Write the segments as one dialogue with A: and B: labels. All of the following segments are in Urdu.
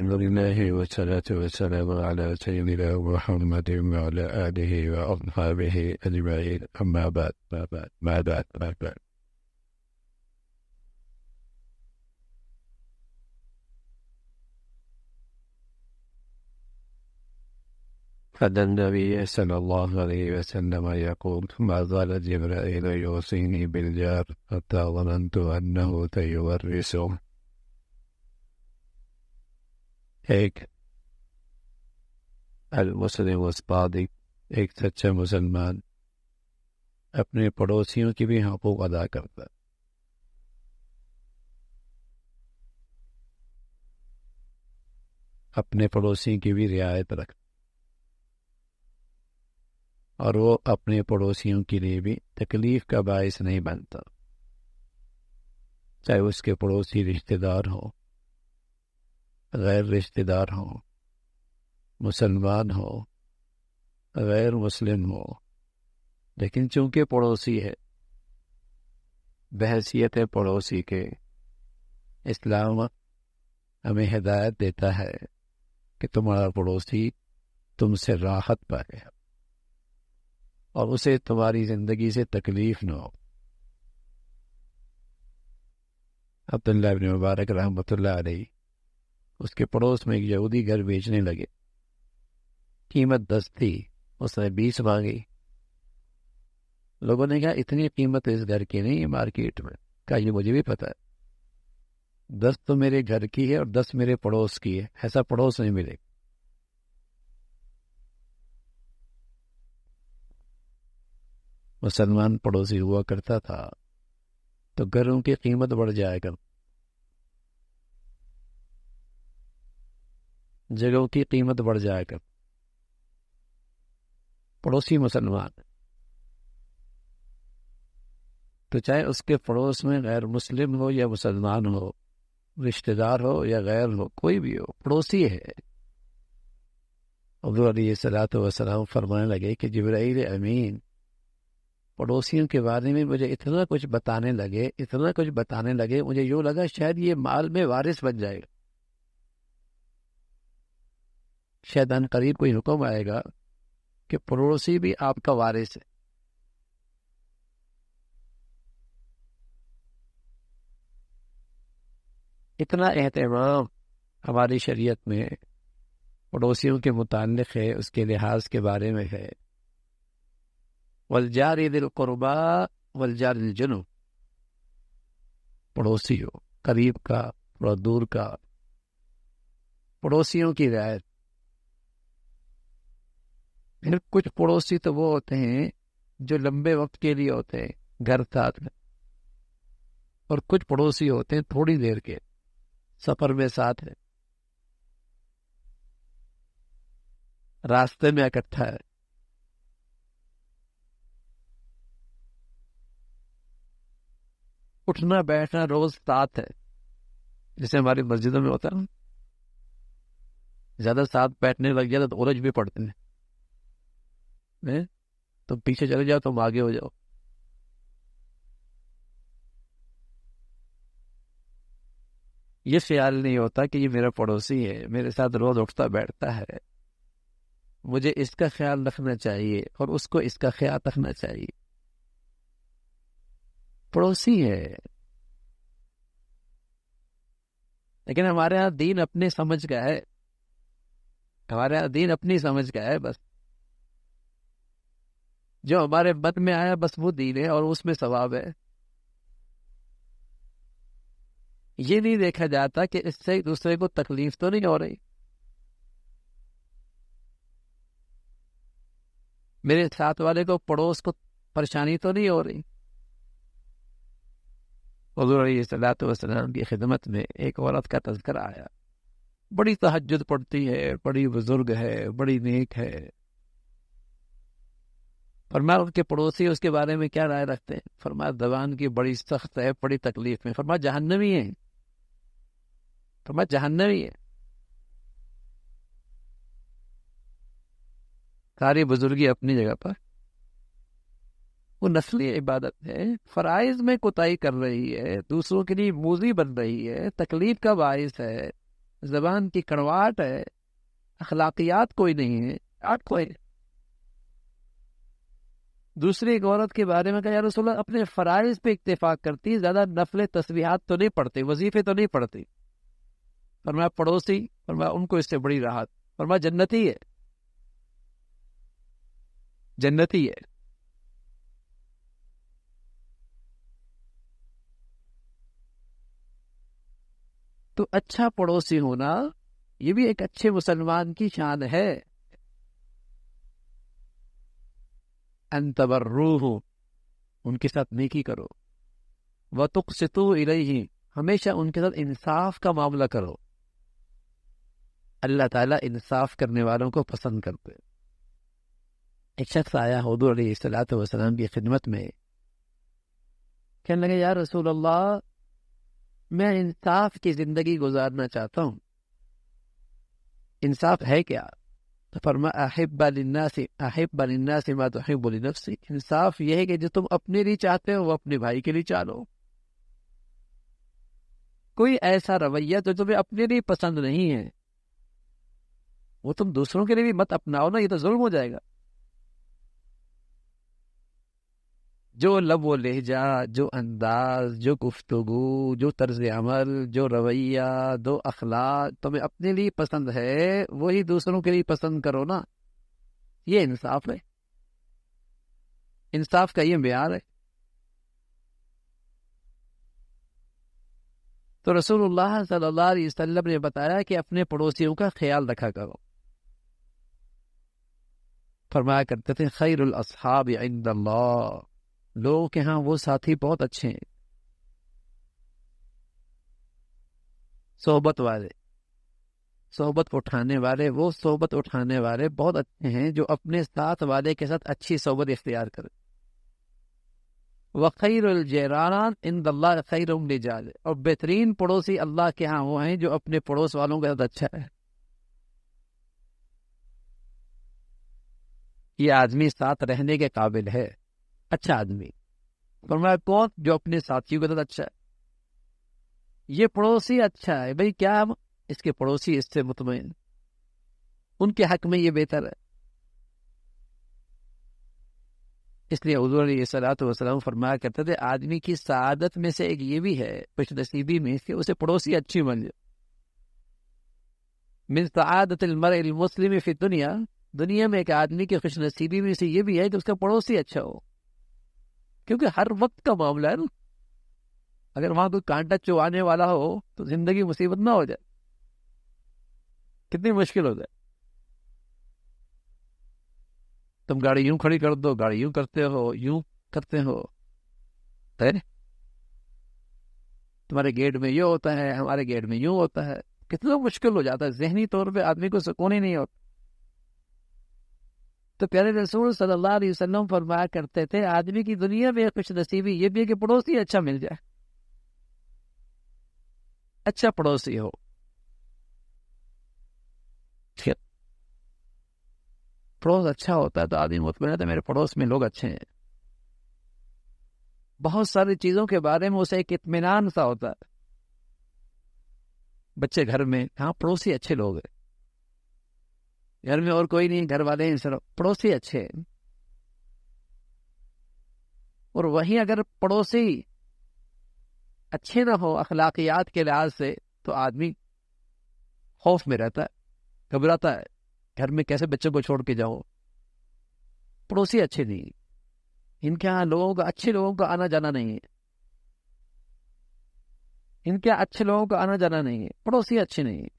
A: الحمد لله والصلاة والسلام على سيدنا محمد وعلى آله وأصحابه أجمعين. أما بعد ما بعد. فإن النبي صلى الله عليه وسلم يقول: ما زال جبرائيل يوصيني بالجار حتى ظننت أنه سيورثه. ایک المسلم الصادق، ایک سچا مسلمان اپنے پڑوسیوں کی بھی حقوق ادا کرتا، اپنے پڑوسی کی بھی رعایت رکھتا، اور وہ اپنے پڑوسیوں کے لیے بھی تکلیف کا باعث نہیں بنتا، چاہے اس کے پڑوسی رشتہ دار ہو، غیر رشتہ دار ہو، مسلمان ہو، غیر مسلم ہو، لیکن چونکہ پڑوسی ہے، بحیثیت پڑوسی کے اسلام ہمیں ہدایت دیتا ہے کہ تمہارا پڑوسی تم سے راحت پائے اور اسے تمہاری زندگی سے تکلیف نہ ہو۔ عبداللہ بن مبارک رحمۃ اللہ علیہ، اس کے پڑوس میں ایک یہودی گھر بیچنے لگے، قیمت 10 تھی، اس نے 20 مانگی۔ لوگوں نے کہا اتنی قیمت اس گھر کی نہیں ہے مارکیٹ میں، کہا یہ مجھے بھی پتا ہے، 10 تو میرے گھر کی ہے اور 10 میرے پڑوس کی ہے، ایسا پڑوس نہیں ملے گا۔ مسلمان پڑوسی ہوا کرتا تھا تو گھروں کی قیمت بڑھ جائے گا، جگہوں کی قیمت بڑھ جائے گا۔ پڑوسی مسلمان تو چاہے اس کے پڑوس میں غیر مسلم ہو یا مسلمان ہو، رشتہ دار ہو یا غیر ہو، کوئی بھی ہو، پڑوسی ہے۔ حضور علیہ الصلوۃ والسلام فرمانے لگے کہ جبرائیل امین پڑوسیوں کے بارے میں مجھے اتنا کچھ بتانے لگے، مجھے یوں لگا شاید یہ مال میں وارث بن جائے گا، شاید ان قریب کوئی حکم آئے گا کہ پڑوسی بھی آپ کا وارث ہے۔ اتنا اہتمام ہماری شریعت میں پڑوسیوں کے متعلق ہے، اس کے لحاظ کے بارے میں ہے۔ والجار ذی القربى والجار الجنب، پڑوسی ہو، قریب کا اور دور کا، پڑوسیوں کی رعایت۔ پھر کچھ پڑوسی تو وہ ہوتے ہیں جو لمبے وقت کے لیے ہوتے ہیں گھر ساتھ میں، اور کچھ پڑوسی ہوتے ہیں تھوڑی دیر کے، سفر میں ساتھ ہے، راستے میں اکٹھا ہے۔ اٹھنا بیٹھنا روز ساتھ ہے، جیسے ہماری مسجدوں میں ہوتا ہے نا، زیادہ ساتھ بیٹھنے لگ جائے تو عرج بھی پڑتے ہیں، تم پیچھے چلے جاؤ تم آگے ہو جاؤ۔ یہ خیال نہیں ہوتا کہ یہ میرا پڑوسی ہے، میرے ساتھ روز اٹھتا بیٹھتا ہے، مجھے اس کا خیال رکھنا چاہیے اور اس کو اس کا خیال رکھنا چاہیے۔ پڑوسی ہے، لیکن ہمارے ہاں دین اپنے سمجھ کا ہے، ہمارے ہاں دین اپنی سمجھ کا ہے، بس جو ہمارے من میں آیا بس وہ دین ہے اور اس میں ثواب ہے۔ یہ نہیں دیکھا جاتا کہ اس سے ایک دوسرے کو تکلیف تو نہیں ہو رہی، میرے ساتھ والے کو پڑوس کو پریشانی تو نہیں ہو رہی۔ حضور علیہ الصلوۃ والسلام کی خدمت میں ایک عورت کا تذکرہ آیا، بڑی تہجد پڑھتی ہے، بڑی بزرگ ہے، بڑی نیک ہے۔ فرمایا ان کے پڑوسی اس کے بارے میں کیا رائے رکھتے ہیں؟ فرمایا زبان کی بڑی سخت ہے، بڑی تکلیف میں، فرمایا جہنمی ہے، فرمایا جہنمی ہے۔ ساری بزرگی اپنی جگہ پر، وہ نسلی عبادت ہے، فرائض میں کوتاہی کر رہی ہے، دوسروں کے لیے موذی بن رہی ہے، تکلیف کا باعث ہے، زبان کی کڑواہٹ ہے، اخلاقیات کوئی نہیں ہے، کوئی نہیں۔ دوسری ایک عورت کے بارے میں کہا یا رسول اللہ اپنے فرائض پہ اتفاق کرتی، زیادہ نفل تسبیحات تو نہیں پڑھتی، وظیفے تو نہیں پڑھتی۔ فرمایا پڑوسی، فرمایا ان کو اس سے بڑی راحت، فرمایا جنتی ہے، جنتی ہے۔ تو اچھا پڑوسی ہونا یہ بھی ایک اچھے مسلمان کی شان ہے۔ ان تبروہ، ان کے ساتھ نیکی کرو، وتقسطوا الیہ، ہمیشہ ان کے ساتھ انصاف کا معاملہ کرو۔ اللہ تعالیٰ انصاف کرنے والوں کو پسند کرتے۔ ایک شخص آیا حضور علیہ الصلوۃ والسلام کی خدمت میں، کہنے لگے یا رسول اللہ میں انصاف کی زندگی گزارنا چاہتا ہوں، انصاف ہے کیا؟ تو فرمایا احب للناس ما تحب لنفسک، انصاف یہ ہے کہ جو تم اپنے لیے چاہتے ہو وہ اپنے بھائی کے لیے چاہو۔ کوئی ایسا رویہ جو تمہیں اپنے لیے پسند نہیں ہے وہ تم دوسروں کے لیے بھی مت اپناؤ نا، یہ تو ظلم ہو جائے گا۔ جو لب و لہجہ، جو انداز، جو گفتگو، جو طرز عمل، جو رویہ، جو اخلاق تمہیں اپنے لیے پسند ہے وہی دوسروں کے لیے پسند کرو نا، یہ انصاف ہے، انصاف کا یہ معیار ہے۔ تو رسول اللہ صلی اللہ علیہ وسلم نے بتایا کہ اپنے پڑوسیوں کا خیال رکھا کرو۔ فرمایا کرتے تھے خیر الاصحاب عند اللہ، لوگوں کے ہاں وہ ساتھی بہت اچھے ہیں، صحبت والے، صحبت اٹھانے والے، وہ صحبت اٹھانے والے بہت اچھے ہیں جو اپنے ساتھ والے کے ساتھ اچھی صحبت اختیار کرے۔ وخیر الجیران عند اللہ خیر لجار، اور بہترین پڑوسی اللہ کے ہاں وہ ہیں جو اپنے پڑوس والوں کے ساتھ اچھا ہے۔ یہ آدمی ساتھ رہنے کے قابل ہے، اچھا آدمی۔ فرمایا کون؟ جو اپنے ساتھیوں کے ساتھ اچھا ہے۔ یہ پڑوسی اچھا ہے، بھئی کیا ہم اس کے پڑوسی اس سے مطمئن، ان کے حق میں یہ بہتر ہے۔ اس لیے حضور علیہ الصلوۃ والسلام فرمایا کرتے تھے آدمی کی سعادت میں سے ایک یہ بھی ہے، خوش نصیبی میں، کہ اسے پڑوسی اچھی مل جائے۔ من سعادت المرء المسلم فی الدنیا، دنیا میں ایک آدمی کی خوش نصیبی میں سے یہ بھی ہے کہ اس کا پڑوسی اچھا ہو، کیونکہ ہر وقت کا معاملہ ہے نا، اگر وہاں کوئی کانٹا چبانے والا ہو تو زندگی مصیبت نہ ہو جائے، کتنی مشکل ہو جائے۔ تم گاڑی یوں کھڑی کر دو، گاڑی یوں کرتے ہو، یوں کرتے ہو، تمہارے گیٹ میں یہ ہوتا ہے، ہمارے گیٹ میں یوں ہوتا ہے، کتنا مشکل ہو جاتا ہے، ذہنی طور پہ آدمی کو سکون ہی نہیں ہوتا۔ تو پیارے رسول صلی اللہ علیہ وسلم فرمایا کرتے تھے آدمی کی دنیا میں خوش نصیبی یہ بھی ہے کہ پڑوسی اچھا مل جائے، اچھا پڑوسی ہو۔ پڑوس اچھا ہوتا ہے تو آدمی مطمئن ہے میرے پڑوس میں لوگ اچھے ہیں، بہت ساری چیزوں کے بارے میں اسے ایک اطمینان سا ہوتا ہے۔ بچے گھر میں، ہاں پڑوسی اچھے لوگ ہیں، گھر میں اور کوئی نہیں، گھر والے ہیں صرف، پڑوسی اچھے ہیں۔ اور وہیں اگر پڑوسی اچھے نہ ہو اخلاقیات کے لحاظ سے تو آدمی خوف میں رہتا ہے، گھبراتا ہے، گھر میں کیسے بچوں کو چھوڑ کے جاؤ۔ پڑوسی اچھے نہیں، ان کے یہاں لوگوں کا، اچھے لوگوں کا آنا جانا نہیں ہے، ان کے اچھے لوگوں کا آنا جانا نہیں ہے، پڑوسی اچھے نہیں ہیں۔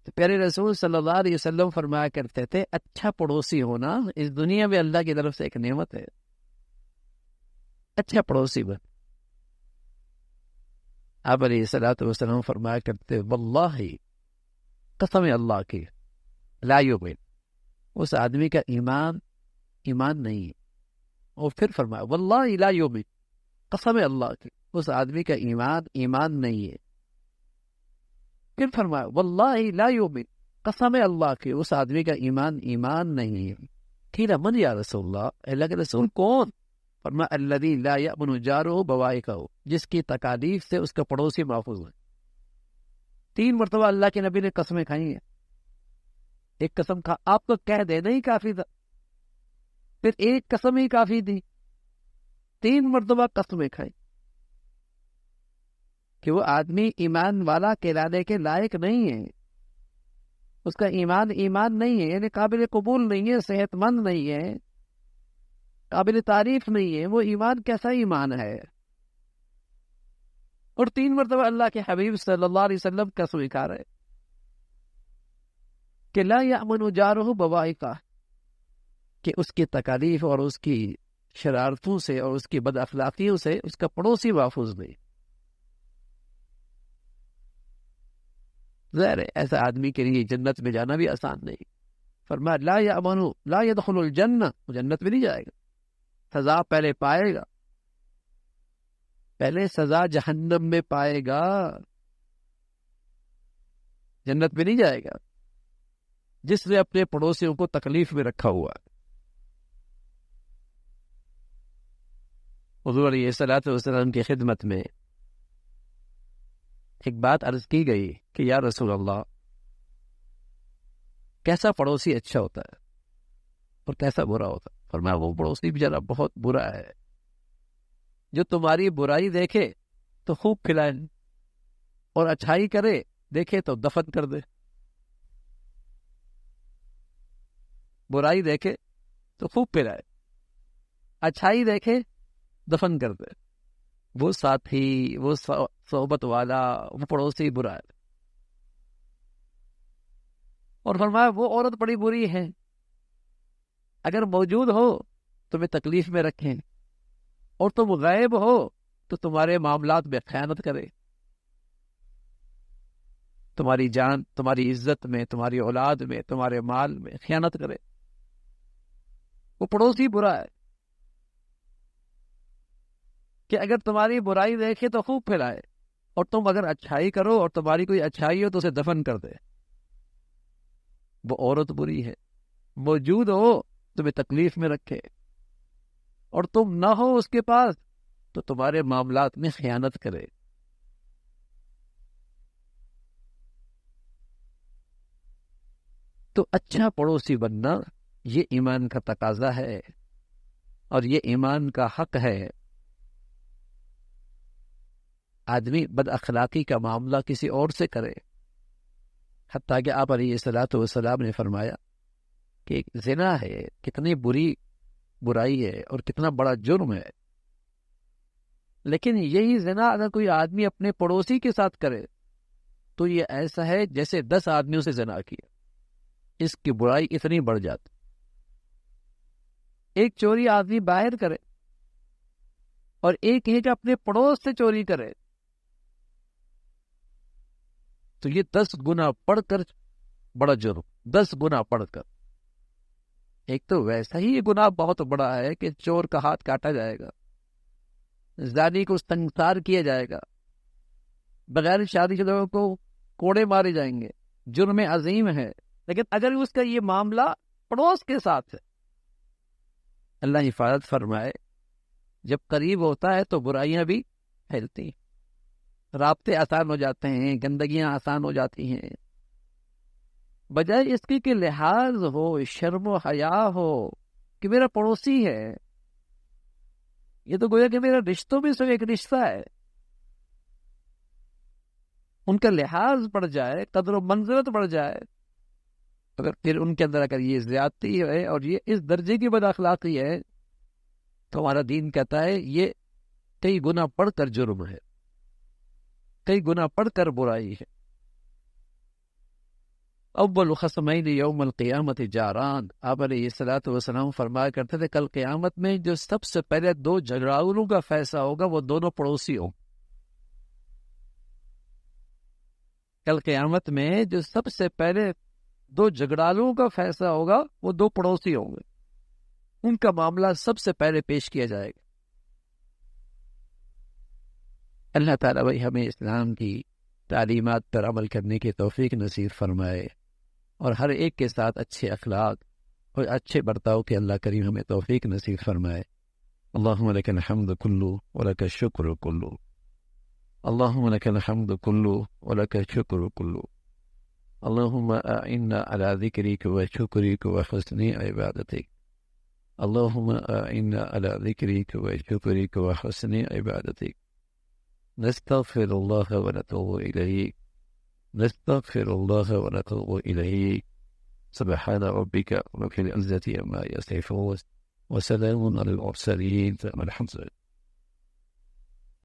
A: تو پیارے رسول صلی اللہ علیہ وسلم فرمایا کرتے تھے اچھا پڑوسی ہونا اس دنیا میں اللہ کی طرف سے ایک نعمت ہے، اچھا پڑوسی بن۔ آپ علیہ الصلوۃ والسلام فرمایا کرتے واللہ، قسم اللہ کی، لا یؤمن، اس آدمی کا ایمان نہیں ہے۔ اور پھر فرمایا واللہ لا یؤمن، قسم اللہ کی، اس آدمی کا ایمان نہیں ہے۔ پھر فرمایا واللہ لا یؤمن، قسم اللہ کی، اس آدمی کا ایمان نہیں ہے۔ قیل من یا رسول اللہ، اللہ کے رسول کون؟ فرمایا الذی لا یأمن جارہ بوائقہ، جس کی تکالیف سے اس کا پڑوسی محفوظ ہے۔ 3 مرتبہ اللہ کے نبی نے قسمیں کھائی ہیں. ایک قسم کھا آپ کو کہہ دینا ہی کافی تھا, پھر ایک قسم ہی کافی تھی, 3 مرتبہ قسمیں کھائی کہ وہ آدمی ایمان والا کہلانے کے لائق نہیں ہے, اس کا ایمان نہیں ہے, یعنی قابل قبول نہیں ہے, صحت مند نہیں ہے, قابل تعریف نہیں ہے. وہ ایمان کیسا ایمان ہے؟ اور 3 مرتبہ اللہ کے حبیب صلی اللہ علیہ وسلم قسم کھا رہے کہ لا یأمن جارہ بوائقہ, کہ اس کی تکالیف اور اس کی شرارتوں سے اور اس کی بد اخلاقیوں سے اس کا پڑوسی محفوظ نہیں. ظاہر ہے ایسا آدمی کے لیے جنت میں جانا بھی آسان نہیں. فرمایا لا یأمن لا يدخل الجنہ, وہ جنت میں نہیں جائے گا, سزا پہلے پائے گا, پہلے سزا جہنم میں پائے گا, جنت میں نہیں جائے گا جس نے اپنے پڑوسیوں کو تکلیف میں رکھا ہوا ہے. حضور علیہ الصلوۃ والسلام کی خدمت میں ایک بات عرض کی گئی کہ یا رسول اللہ, کیسا پڑوسی اچھا ہوتا ہے اور کیسا برا ہوتا ہے؟ فرمایا وہ پڑوسی بیچارہ بہت برا ہے جو تمہاری برائی دیکھے تو خوب کھلائے اور اچھائی کرے دیکھے تو دفن کر دے. برائی دیکھے تو خوب پلائے, اچھائی دیکھے دفن کر دے. وہ ساتھی, وہ صحبت والا, وہ پڑوسی برا ہے. اور فرمایا وہ عورت بڑی بری ہے, اگر موجود ہو تمہیں تکلیف میں رکھیں اور تم غائب ہو تو تمہارے معاملات میں خیانت کرے, تمہاری جان, تمہاری عزت میں, تمہاری اولاد میں, تمہارے مال میں خیانت کرے. وہ پڑوسی برا ہے کہ اگر تمہاری برائی دیکھے تو خوب پھیلائے اور تم اگر اچھائی کرو اور تمہاری کوئی اچھائی ہو تو اسے دفن کر دے. وہ عورت بری ہے, موجود ہو تمہیں تکلیف میں رکھے اور تم نہ ہو اس کے پاس تو تمہارے معاملات میں خیانت کرے. تو اچھا پڑوسی بننا یہ ایمان کا تقاضا ہے اور یہ ایمان کا حق ہے. آدمی بد اخلاقی کا معاملہ کسی اور سے کرے, حتیٰ کہ آپ علیہ الصلوۃ والسلام نے فرمایا کہ زنا ہے, کتنی برائی ہے اور کتنا بڑا جرم ہے, لیکن یہی زنا اگر کوئی آدمی اپنے پڑوسی کے ساتھ کرے تو یہ ایسا ہے جیسے 10 آدمیوں سے زنا کیا. اس کی برائی اتنی بڑھ جاتی. ایک چوری آدمی باہر کرے اور ایک ہی جو اپنے پڑوس سے چوری کرے تو یہ 10 گنا پڑھ کر بڑا جرم, 10 گنا پڑھ کر. ایک تو ویسا ہی یہ گناہ بہت بڑا ہے کہ چور کا ہاتھ کاٹا جائے گا, زانی کو سنسار کیا جائے گا, بغیر شادی شدہ کو کوڑے مارے جائیں گے, جرم عظیم ہے. لیکن اگر اس کا یہ معاملہ پڑوس کے ساتھ ہے, اللہ حفاظت فرمائے, جب قریب ہوتا ہے تو برائیاں بھی پھیلتی ہیں, رابطے آسان ہو جاتے ہیں, گندگیاں آسان ہو جاتی ہیں. بجائے اس کی کہ لحاظ ہو, شرم و حیا ہو کہ میرا پڑوسی ہے, یہ تو گویا کہ میرا رشتوں میں سے ایک رشتہ ہے, ان کا لحاظ بڑھ جائے, قدر و منزلت بڑھ جائے. اگر پھر ان کے اندر اگر یہ زیادتی ہے اور یہ اس درجے کی بد اخلاقی ہے تو ہمارا دین کہتا ہے یہ کئی گنا پڑھ کر جرم ہے, کئی گنا پڑھ کر برائی ہے. اول خصمین یوم القیامت جاران, آپ علیہ الصلوۃ والسلام فرمایا کرتے تھے کل قیامت میں جو سب سے پہلے 2 جھگڑاؤں کا فیصلہ ہوگا وہ دونوں پڑوسی ہوں. کل قیامت میں جو سب سے پہلے 2 جھگڑالوں کا فیصلہ ہوگا وہ 2 پڑوسی ہوں گے, ان کا معاملہ سب سے پہلے پیش کیا جائے گا. اللہ تعالیٰ بھائی ہمیں اسلام کی تعلیمات پر عمل کرنے کی توفیق نصیب فرمائے اور ہر ایک کے ساتھ اچھے اخلاق اور اچھے برتاؤ کے اللہ کریم ہمیں توفیق نصیب فرمائے. اللہم لک الحمد کلو ولک الشکر کلو. اللهم لك الحمد كله ولك الشكر كله. اللهم أعنا على ذكرك وشكرك وحسن عبادتك. اللهم أعنا على ذكرك وشكرك وحسن عبادتك. نستغفر الله ونتوب إليه. نستغفر الله ونتوب إليه. سبحان ربك رب العزة عما يصفون وسلام على المرسلين والحمد لله.